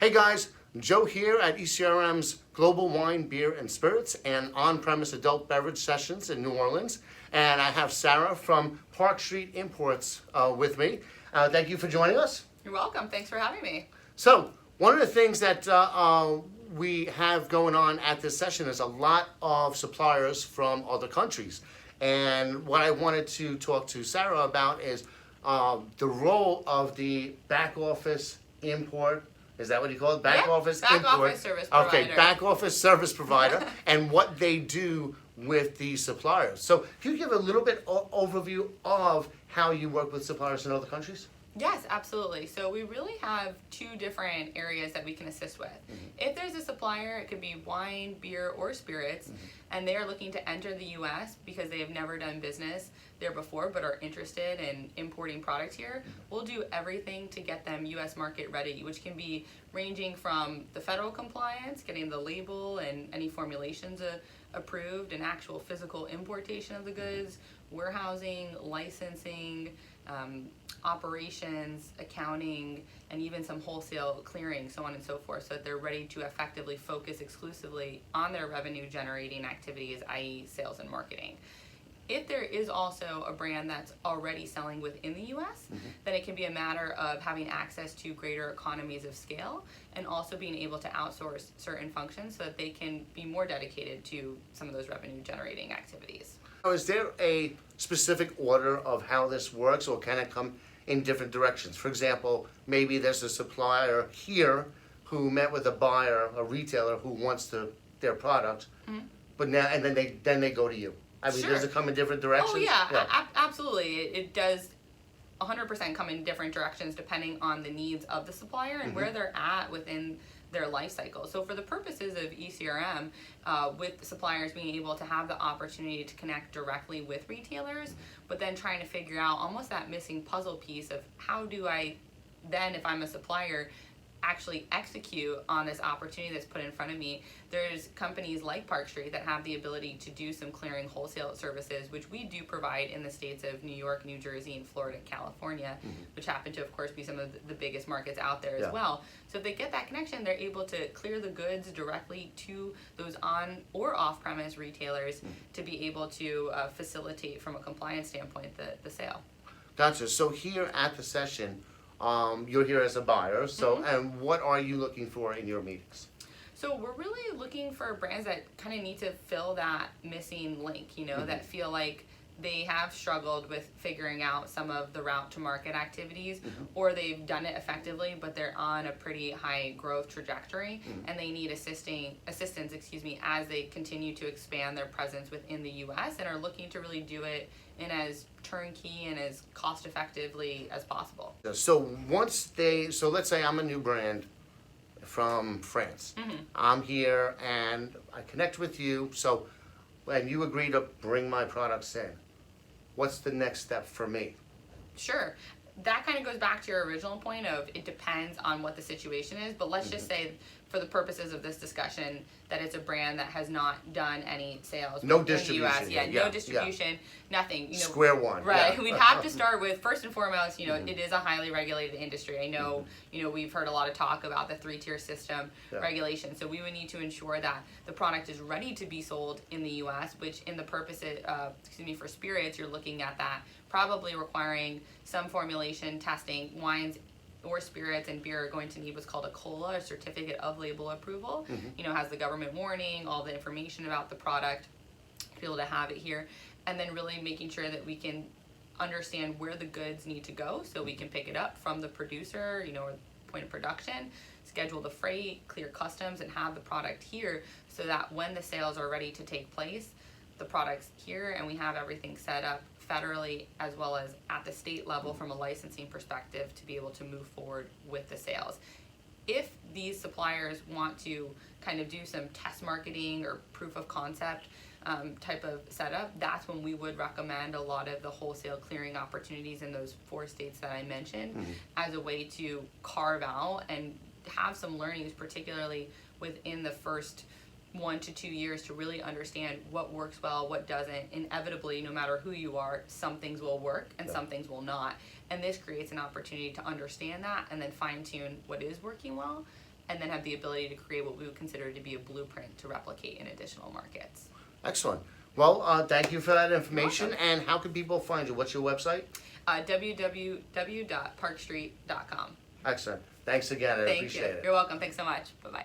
Hey guys, Joe here at ECRM's Global Wine, Beer, and Spirits and on-premise adult beverage sessions in New Orleans. And I have Sarah from Park Street Imports with me. Thank you for joining us. You're welcome. Thanks for having me. So, one of the things that we have going on at this session is a lot of suppliers from other countries. And what I wanted to talk to Sarah about is the role of the back office import. Is that what you call it? Back office back import. office service provider. Okay, back office service provider, and what they do with the suppliers. So, can you give a little bit overview of how you work with suppliers in other countries? Yes, absolutely. So we really have two different areas that we can assist with. Mm-hmm. If there's a supplier, it could be wine, beer, or spirits, mm-hmm. and they are looking to enter the U.S. because they have never done business there before but are interested in importing product here, mm-hmm. we'll do everything to get them U.S. market ready, which can be ranging from the federal compliance, getting the label and any formulations approved, and actual physical importation of the goods, warehousing, licensing, operations, accounting, and even some wholesale clearing, so on and so forth, so that they're ready to effectively focus exclusively on their revenue generating activities, i.e. sales and marketing. If there is also a brand that's already selling within the U.S., mm-hmm. then it can be a matter of having access to greater economies of scale and also being able to outsource certain functions so that they can be more dedicated to some of those revenue generating activities. Is there a specific order of how this works, or can it come in different directions? For example, maybe there's a supplier here who met with a buyer, a retailer who wants their product, mm-hmm. but now and then they go to you. I mean, Sure. Does it come in different directions? Oh yeah, absolutely. It does 100% come in different directions depending on the needs of the supplier and mm-hmm. where they're at within their life cycle. So for the purposes of ECRM, with suppliers being able to have the opportunity to connect directly with retailers, but then trying to figure out almost that missing puzzle piece of how do I then, if I'm a supplier, actually execute on this opportunity that's put in front of me. There's companies like Park Street that have the ability to do some clearing wholesale services, which we do provide in the states of New York, New Jersey, and Florida, and California, mm-hmm. which happen to, of course, be some of the biggest markets out there as well. So if they get that connection, they're able to clear the goods directly to those on or off-premise retailers mm-hmm. to be able to facilitate, from a compliance standpoint, the sale. Gotcha. So here at the session, you're here as a buyer, so mm-hmm. and what are you looking for in your meetings? So we're really looking for brands that kind of need to fill that missing link, mm-hmm. that feel like they have struggled with figuring out some of the route to market activities, mm-hmm. or they've done it effectively, but they're on a pretty high growth trajectory, mm-hmm. and they need assistance, as they continue to expand their presence within the U.S. and are looking to really do it in as turnkey and as cost effectively as possible. So let's say I'm a new brand from France. Mm-hmm. I'm here and I connect with you, and you agree to bring my products in. What's the next step for me? Sure. That kind of goes back to your original point of it depends on what the situation is, but let's mm-hmm. just say, for the purposes of this discussion, that it's a brand that has not done any sales in the U.S. No distribution, nothing. Square one. Right. We'd have to start with, first and foremost, mm-hmm. it is a highly regulated industry. I know, mm-hmm. We've heard a lot of talk about the 3-tier system regulation. So we would need to ensure that the product is ready to be sold in the U.S., which in the purposes, for spirits, you're looking at that probably requiring some formulation testing. Wines or spirits and beer are going to need what's called a COLA, a certificate of label approval. Mm-hmm. Has the government warning, all the information about the product, to be able to have it here, and then really making sure that we can understand where the goods need to go so we can pick it up from the producer, or point of production, schedule the freight, clear customs, and have the product here so that when the sales are ready to take place, the product's here and we have everything set up federally as well as at the state level from a licensing perspective to be able to move forward with the sales. If these suppliers want to kind of do some test marketing or proof of concept type of setup, that's when we would recommend a lot of the wholesale clearing opportunities in those 4 states that I mentioned mm-hmm. as a way to carve out and have some learnings, particularly within the first 1 to 2 years, to really understand what works well, what doesn't. Inevitably, no matter who you are, some things will work and some things will not. And this creates an opportunity to understand that and then fine tune what is working well and then have the ability to create what we would consider to be a blueprint to replicate in additional markets. Excellent. Well, thank you for that information. And how can people find you? What's your website? www.parkstreet.com. Excellent. Thanks again. I Thank appreciate you. it. You're welcome. Thanks so much. Bye-bye.